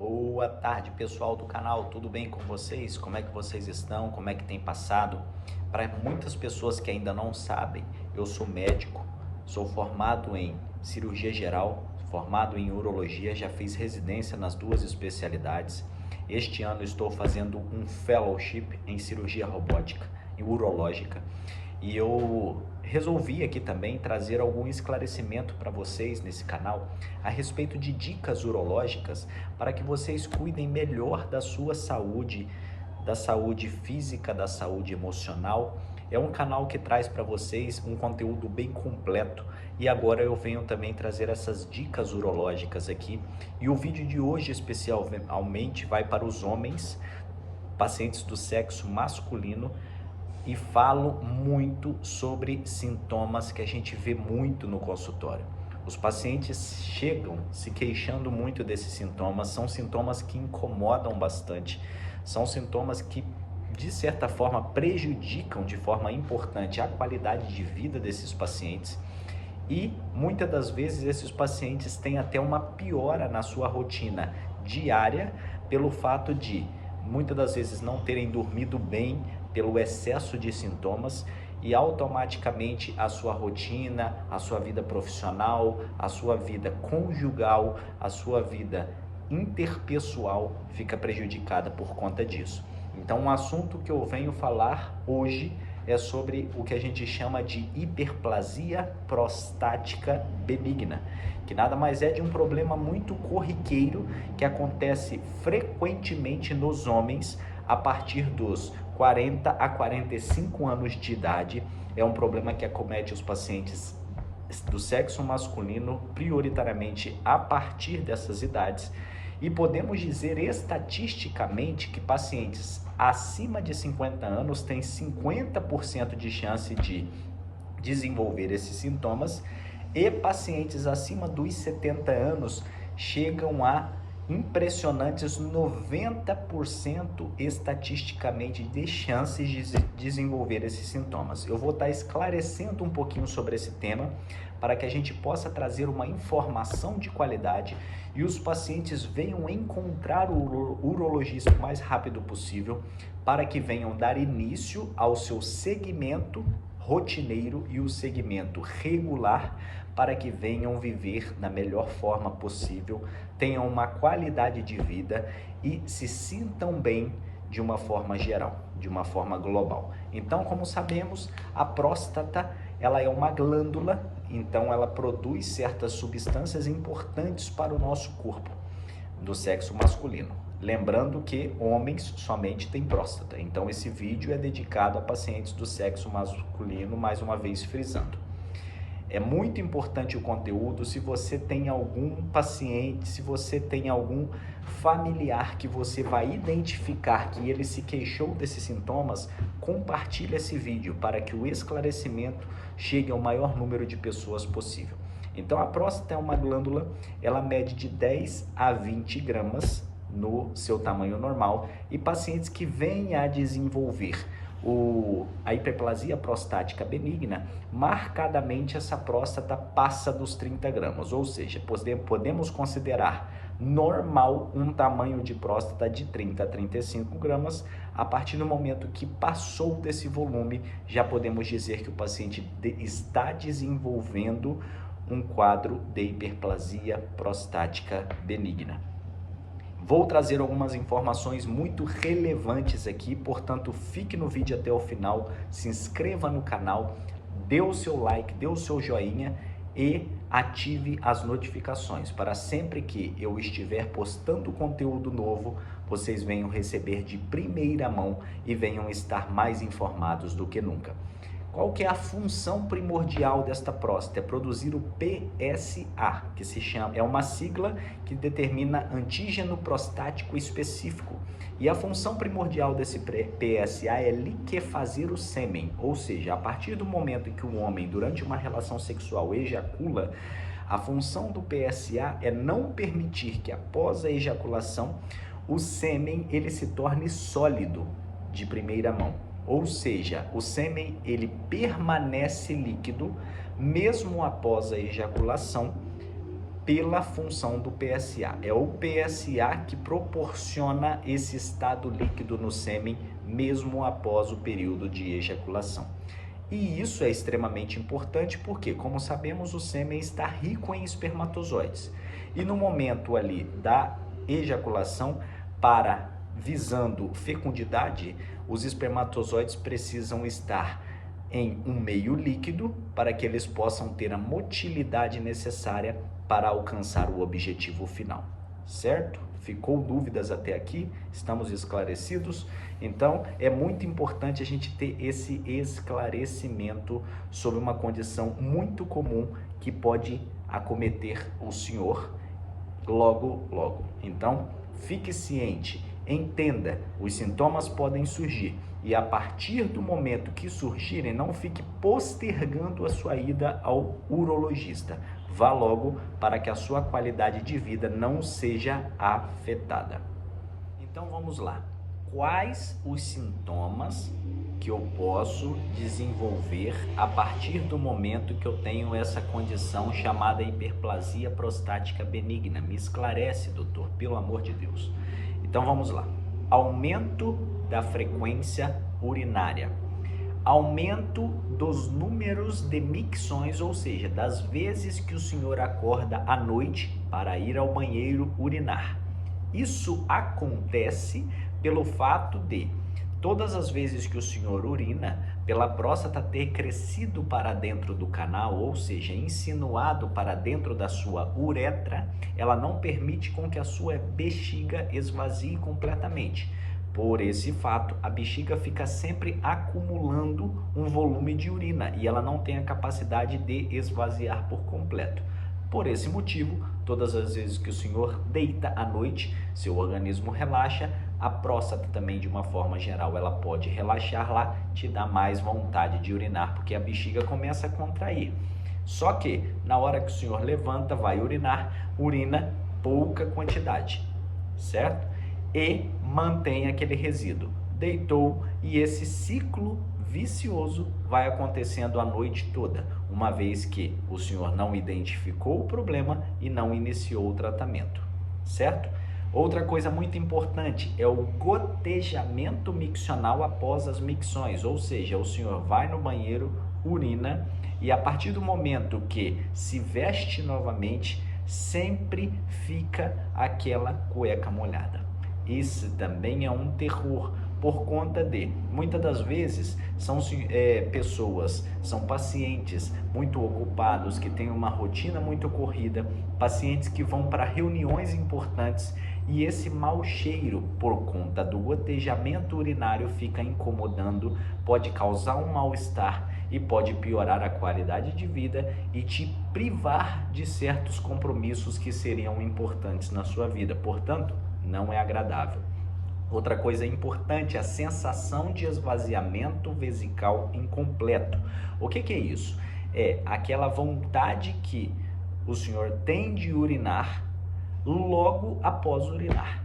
Boa tarde, pessoal do canal, tudo bem com vocês? Como é que vocês estão? Como é que tem passado? Para muitas pessoas que ainda não sabem, eu sou médico, sou formado em cirurgia geral, formado em urologia, já fiz residência nas duas especialidades. Este ano estou fazendo um fellowship em cirurgia robótica, em urológica, e eu resolvi aqui também trazer algum esclarecimento para vocês nesse canal a respeito de dicas urológicas para que vocês cuidem melhor da saúde física, da saúde emocional. É um canal que traz para vocês um conteúdo bem completo e agora eu venho também trazer essas dicas urológicas aqui. E o vídeo de hoje especialmente vai para os homens, pacientes do sexo masculino, e falo muito sobre sintomas que a gente vê muito no consultório. Os pacientes chegam se queixando muito desses sintomas, são sintomas que incomodam bastante, são sintomas que de certa forma prejudicam de forma importante a qualidade de vida desses pacientes e muitas das vezes esses pacientes têm até uma piora na sua rotina diária pelo fato de muitas das vezes não terem dormido bem pelo excesso de sintomas e automaticamente a sua rotina, a sua vida profissional, a sua vida conjugal, a sua vida interpessoal fica prejudicada por conta disso. Então, um assunto que eu venho falar hoje é sobre o que a gente chama de hiperplasia prostática benigna, que nada mais é de um problema muito corriqueiro que acontece frequentemente nos homens a partir dos 40 a 45 anos de idade. É um problema que acomete os pacientes do sexo masculino prioritariamente a partir dessas idades. E podemos dizer estatisticamente que pacientes acima de 50 anos têm 50% de chance de desenvolver esses sintomas e pacientes acima dos 70 anos chegam a impressionantes 90% estatisticamente de chances de desenvolver esses sintomas. Eu vou estar esclarecendo um pouquinho sobre esse tema para que a gente possa trazer uma informação de qualidade e os pacientes venham encontrar o urologista o mais rápido possível para que venham dar início ao seu segmento rotineiro e o segmento regular para que venham viver da melhor forma possível, tenham uma qualidade de vida e se sintam bem de uma forma geral, de uma forma global. Então, como sabemos, a próstata, ela é uma glândula, então ela produz certas substâncias importantes para o nosso corpo, do sexo masculino. Lembrando que homens somente têm próstata, então esse vídeo é dedicado a pacientes do sexo masculino, mais uma vez frisando. É muito importante o conteúdo. Se você tem algum paciente, se você tem algum familiar que você vai identificar que ele se queixou desses sintomas, compartilhe esse vídeo para que o esclarecimento chegue ao maior número de pessoas possível. Então a próstata é uma glândula, ela mede de 10 a 20 gramas no seu tamanho normal e pacientes que vêm a desenvolver a hiperplasia prostática benigna, marcadamente essa próstata passa dos 30 gramas, ou seja, podemos considerar normal um tamanho de próstata de 30 a 35 gramas. A partir do momento que passou desse volume, já podemos dizer que o paciente está desenvolvendo um quadro de hiperplasia prostática benigna. Vou trazer algumas informações muito relevantes aqui, portanto fique no vídeo até o final, se inscreva no canal, dê o seu like, dê o seu joinha e ative as notificações para sempre que eu estiver postando conteúdo novo, vocês venham receber de primeira mão e venham estar mais informados do que nunca. Qual que é a função primordial desta próstata? É produzir o PSA, que se chama, é uma sigla que determina antígeno prostático específico. E a função primordial desse PSA é liquefazer o sêmen, ou seja, a partir do momento em que o homem, durante uma relação sexual, ejacula, a função do PSA é não permitir que após a ejaculação o sêmen ele se torne sólido de primeira mão. Ou seja, o sêmen ele permanece líquido mesmo após a ejaculação, pela função do PSA. É o PSA que proporciona esse estado líquido no sêmen mesmo após o período de ejaculação. E isso é extremamente importante porque, como sabemos, o sêmen está rico em espermatozoides. E no momento ali da ejaculação, visando fecundidade, os espermatozoides precisam estar em um meio líquido para que eles possam ter a motilidade necessária para alcançar o objetivo final, certo? Ficou dúvidas até aqui? Estamos esclarecidos? Então, é muito importante a gente ter esse esclarecimento sobre uma condição muito comum que pode acometer o senhor logo. Então, fique ciente, entenda, os sintomas podem surgir e a partir do momento que surgirem, não fique postergando a sua ida ao urologista. Vá logo para que a sua qualidade de vida não seja afetada. Então vamos lá. Quais os sintomas que eu posso desenvolver a partir do momento que eu tenho essa condição chamada hiperplasia prostática benigna? Me esclarece, doutor, pelo amor de Deus. Então vamos lá. Aumento da frequência urinária. Aumento dos números de micções, ou seja, das vezes que o senhor acorda à noite para ir ao banheiro urinar. Isso acontece pelo fato de todas as vezes que o senhor urina, pela próstata ter crescido para dentro do canal, ou seja, insinuado para dentro da sua uretra, ela não permite com que a sua bexiga esvazie completamente. Por esse fato, a bexiga fica sempre acumulando um volume de urina e ela não tem a capacidade de esvaziar por completo. Por esse motivo, todas as vezes que o senhor deita à noite, seu organismo relaxa, a próstata também, de uma forma geral, ela pode relaxar lá, te dá mais vontade de urinar, porque a bexiga começa a contrair. Só que, na hora que o senhor levanta, vai urinar, urina pouca quantidade, certo? E mantém aquele resíduo. Deitou e esse ciclo vicioso vai acontecendo a noite toda, uma vez que o senhor não identificou o problema e não iniciou o tratamento, certo? Outra coisa muito importante é o gotejamento miccional após as micções, ou seja, o senhor vai no banheiro, urina e a partir do momento que se veste novamente, sempre fica aquela cueca molhada. Isso também é um terror, por conta de, muitas das vezes, são pessoas, são pacientes muito ocupados, que têm uma rotina muito corrida, pacientes que vão para reuniões importantes e esse mau cheiro, por conta do gotejamento urinário, fica incomodando, pode causar um mal-estar e pode piorar a qualidade de vida e te privar de certos compromissos que seriam importantes na sua vida. Portanto, não é agradável. Outra coisa importante é a sensação de esvaziamento vesical incompleto. O que é isso? É aquela vontade que o senhor tem de urinar logo após urinar.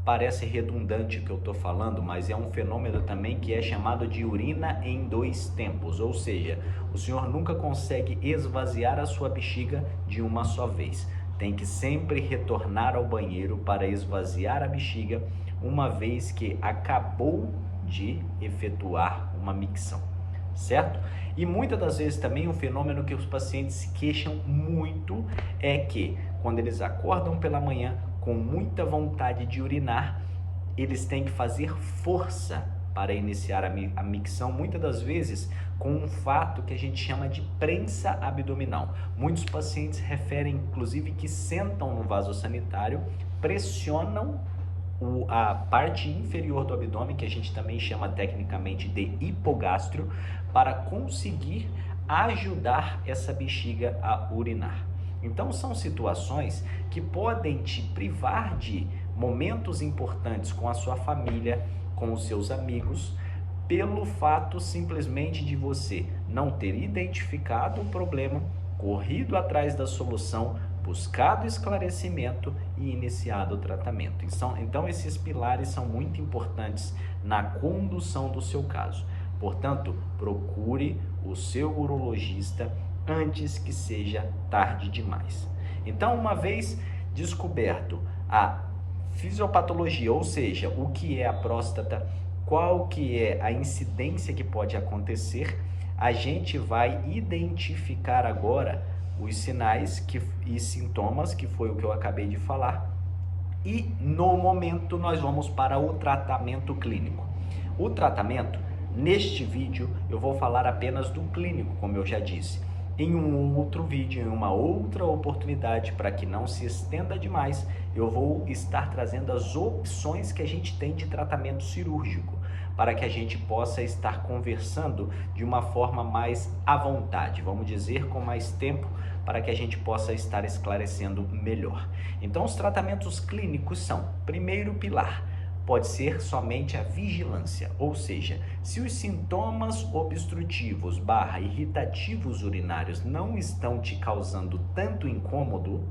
Parece redundante o que eu estou falando, mas é um fenômeno também que é chamado de urina em dois tempos, ou seja, o senhor nunca consegue esvaziar a sua bexiga de uma só vez. Tem que sempre retornar ao banheiro para esvaziar a bexiga, uma vez que acabou de efetuar uma micção, certo? E muitas das vezes também um fenômeno que os pacientes se queixam muito é que quando eles acordam pela manhã com muita vontade de urinar, eles têm que fazer força para iniciar a micção, muitas das vezes com um fato que a gente chama de prensa abdominal. Muitos pacientes referem, inclusive, que sentam no vaso sanitário, pressionam a parte inferior do abdômen, que a gente também chama tecnicamente de hipogástrio, para conseguir ajudar essa bexiga a urinar. Então são situações que podem te privar de momentos importantes com a sua família, com os seus amigos, pelo fato simplesmente de você não ter identificado o problema, corrido atrás da solução, buscado esclarecimento e iniciado o tratamento. Então esses pilares são muito importantes na condução do seu caso. Portanto, procure o seu urologista antes que seja tarde demais. Então, uma vez descoberto a fisiopatologia, ou seja, o que é a próstata, qual que é a incidência que pode acontecer, a gente vai identificar agora os sinais e sintomas, que foi o que eu acabei de falar, e no momento nós vamos para o tratamento clínico. O tratamento, neste vídeo, eu vou falar apenas do clínico, como eu já disse. Em um outro vídeo, em uma outra oportunidade, para que não se estenda demais, eu vou estar trazendo as opções que a gente tem de tratamento cirúrgico, para que a gente possa estar conversando de uma forma mais à vontade, vamos dizer, com mais tempo, para que a gente possa estar esclarecendo melhor. Então, os tratamentos clínicos são, primeiro pilar, pode ser somente a vigilância, ou seja, se os sintomas obstrutivos / irritativos urinários não estão te causando tanto incômodo,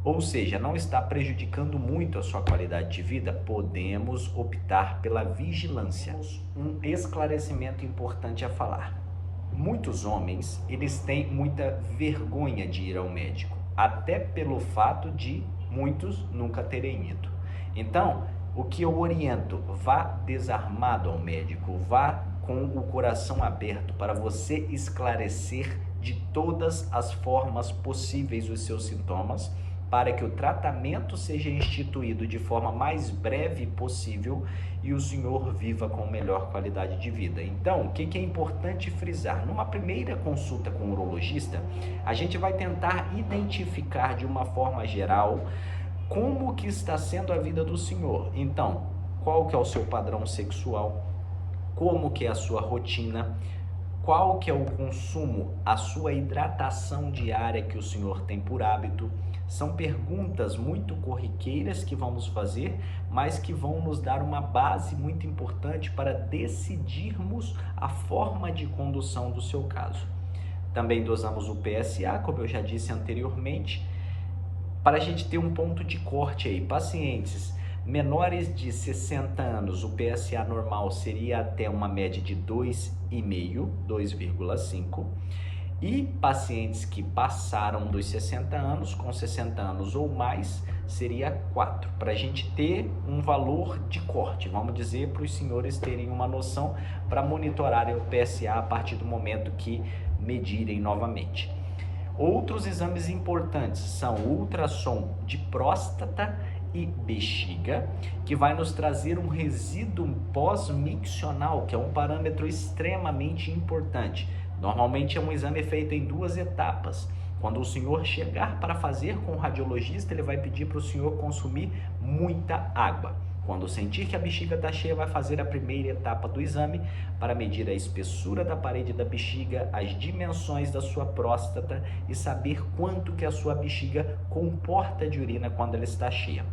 ou seja, não está prejudicando muito a sua qualidade de vida, podemos optar pela vigilância. Um esclarecimento importante a falar. Muitos homens, eles têm muita vergonha de ir ao médico, até pelo fato de muitos nunca terem ido. Então, o que eu oriento, vá desarmado ao médico, vá com o coração aberto para você esclarecer de todas as formas possíveis os seus sintomas, para que o tratamento seja instituído de forma mais breve possível e o senhor viva com melhor qualidade de vida. Então, o que é importante frisar? Numa primeira consulta com o urologista, a gente vai tentar identificar de uma forma geral como que está sendo a vida do senhor. Então, qual que é o seu padrão sexual? Como que é a sua rotina? Qual que é o consumo, a sua hidratação diária que o senhor tem por hábito? São perguntas muito corriqueiras que vamos fazer, mas que vão nos dar uma base muito importante para decidirmos a forma de condução do seu caso. Também dosamos o PSA, como eu já disse anteriormente, para a gente ter um ponto de corte aí. Pacientes menores de 60 anos, o PSA normal seria até uma média de 2,5, 2,5. E pacientes que passaram dos 60 anos, com 60 anos ou mais, seria 4. Para a gente ter um valor de corte, vamos dizer, para os senhores terem uma noção, para monitorarem o PSA a partir do momento que medirem novamente. Outros exames importantes são o ultrassom de próstata e bexiga, que vai nos trazer um resíduo pós-miccional, que é um parâmetro extremamente importante. Normalmente é um exame feito em 2 etapas. Quando o senhor chegar para fazer com o radiologista, ele vai pedir para o senhor consumir muita água. Quando sentir que a bexiga está cheia, vai fazer a primeira etapa do exame para medir a espessura da parede da bexiga, as dimensões da sua próstata e saber quanto que a sua bexiga comporta de urina quando ela está cheia.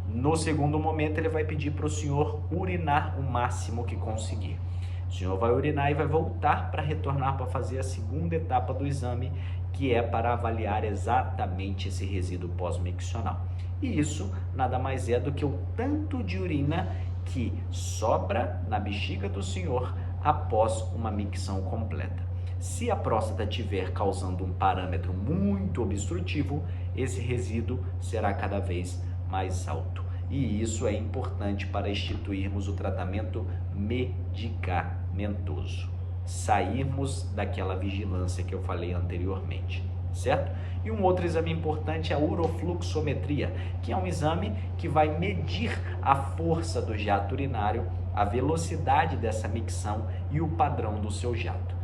No segundo momento, ele vai pedir para o senhor urinar o máximo que conseguir. O senhor vai urinar e vai voltar para retornar para fazer a segunda etapa do exame, que é para avaliar exatamente esse resíduo pós-miccional. E isso nada mais é do que o tanto de urina que sobra na bexiga do senhor após uma micção completa. Se a próstata estiver causando um parâmetro muito obstrutivo, esse resíduo será cada vez mais alto. E isso é importante para instituirmos o tratamento medicamentoso. Sairmos daquela vigilância que eu falei anteriormente, certo? E um outro exame importante é a urofluxometria, que é um exame que vai medir a força do jato urinário, a velocidade dessa micção e o padrão do seu jato.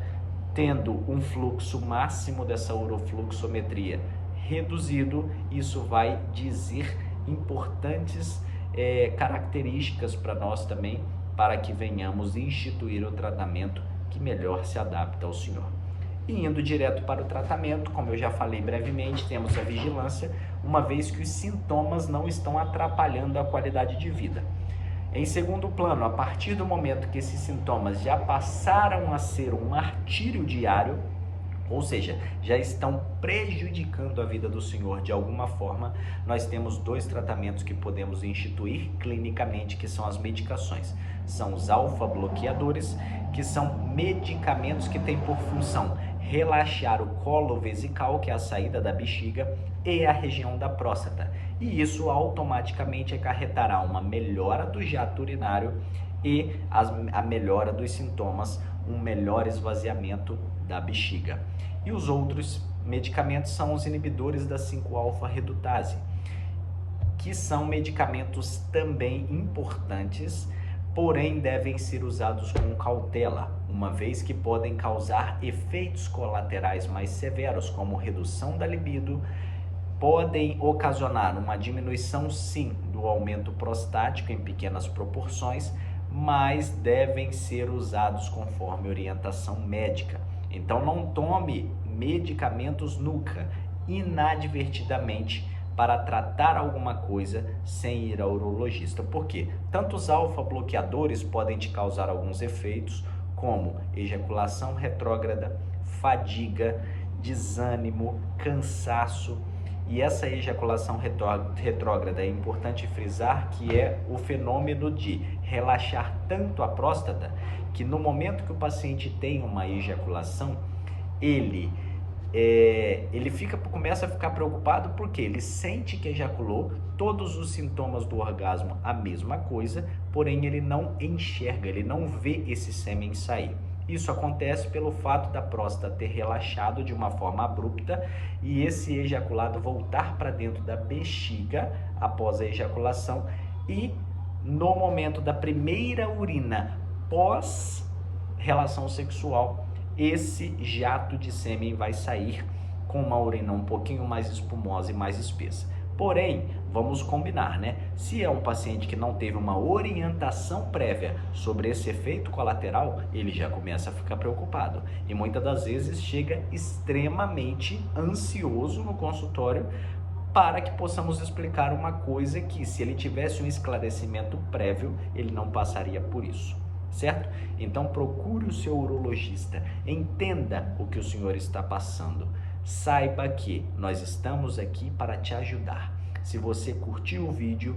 Tendo um fluxo máximo dessa urofluxometria reduzido, isso vai dizer importantes características para nós também, para que venhamos instituir o tratamento que melhor se adapta ao senhor. E indo direto para o tratamento, como eu já falei brevemente, temos a vigilância, uma vez que os sintomas não estão atrapalhando a qualidade de vida. Em segundo plano, a partir do momento que esses sintomas já passaram a ser um martírio diário, ou seja, já estão prejudicando a vida do senhor de alguma forma, nós temos 2 tratamentos que podemos instituir clinicamente, que são as medicações. São os alfa-bloqueadores, que são medicamentos que têm por função relaxar o colo vesical, que é a saída da bexiga, e a região da próstata. E isso automaticamente acarretará uma melhora do jato urinário e a melhora dos sintomas, um melhor esvaziamento da bexiga. E os outros medicamentos são os inibidores da 5-alfa-redutase, que são medicamentos também importantes, porém devem ser usados com cautela, uma vez que podem causar efeitos colaterais mais severos, como redução da libido, podem ocasionar uma diminuição sim do aumento prostático em pequenas proporções, mas devem ser usados conforme orientação médica. Então não tome medicamentos nunca, inadvertidamente, para tratar alguma coisa sem ir ao urologista. Por quê? Tanto os alfa-bloqueadores podem te causar alguns efeitos, como ejaculação retrógrada, fadiga, desânimo, cansaço. E essa ejaculação retrógrada é importante frisar que é o fenômeno de relaxar tanto a próstata que no momento que o paciente tem uma ejaculação, ele começa a ficar preocupado porque ele sente que ejaculou, todos os sintomas do orgasmo a mesma coisa, porém ele não enxerga, ele não vê esse sêmen sair. Isso acontece pelo fato da próstata ter relaxado de uma forma abrupta e esse ejaculado voltar para dentro da bexiga após a ejaculação, e no momento da primeira urina pós relação sexual, esse jato de sêmen vai sair com uma urina um pouquinho mais espumosa e mais espessa. Porém, vamos combinar, né? Se é um paciente que não teve uma orientação prévia sobre esse efeito colateral, ele já começa a ficar preocupado e muitas das vezes chega extremamente ansioso no consultório para que possamos explicar uma coisa que, se ele tivesse um esclarecimento prévio, ele não passaria por isso. Certo? Então procure o seu urologista, entenda o que o senhor está passando, saiba que nós estamos aqui para te ajudar. Se você curtiu o vídeo,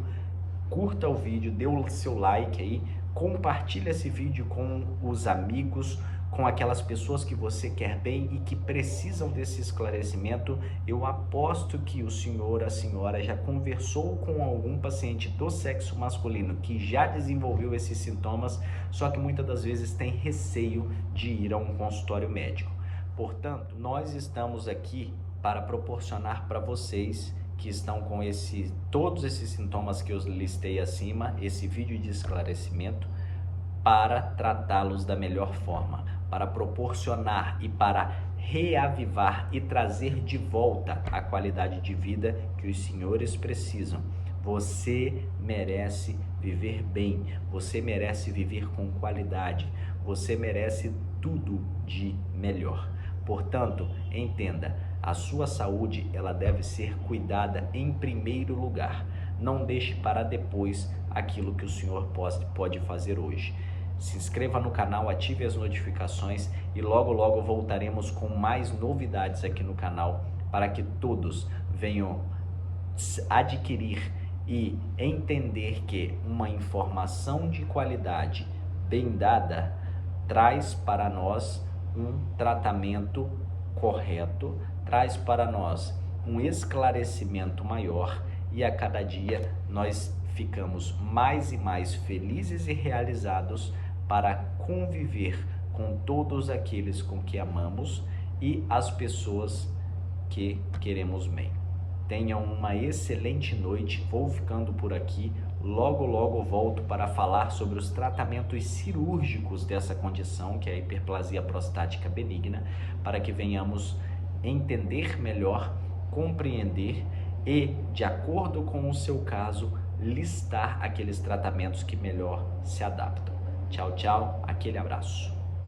curta o vídeo, dê o seu like aí, compartilhe esse vídeo com os amigos, com aquelas pessoas que você quer bem e que precisam desse esclarecimento. Eu aposto que o senhor, a senhora já conversou com algum paciente do sexo masculino que já desenvolveu esses sintomas, só que muitas das vezes tem receio de ir a um consultório médico. Portanto, nós estamos aqui para proporcionar para vocês que estão com todos esses sintomas que eu listei acima, esse vídeo de esclarecimento, para tratá-los da melhor forma, para proporcionar e para reavivar e trazer de volta a qualidade de vida que os senhores precisam. Você merece viver bem, você merece viver com qualidade, você merece tudo de melhor. Portanto, entenda, a sua saúde ela deve ser cuidada em primeiro lugar. Não deixe para depois aquilo que o senhor pode fazer hoje. Se inscreva no canal, ative as notificações e logo logo voltaremos com mais novidades aqui no canal para que todos venham adquirir e entender que uma informação de qualidade bem dada traz para nós um tratamento correto, traz para nós um esclarecimento maior e a cada dia nós ficamos mais e mais felizes e realizados para conviver com todos aqueles com que amamos e as pessoas que queremos bem. Tenham uma excelente noite, vou ficando por aqui, logo logo volto para falar sobre os tratamentos cirúrgicos dessa condição, que é a hiperplasia prostática benigna, para que venhamos entender melhor, compreender e, de acordo com o seu caso, listar aqueles tratamentos que melhor se adaptam. Tchau, tchau, aquele abraço.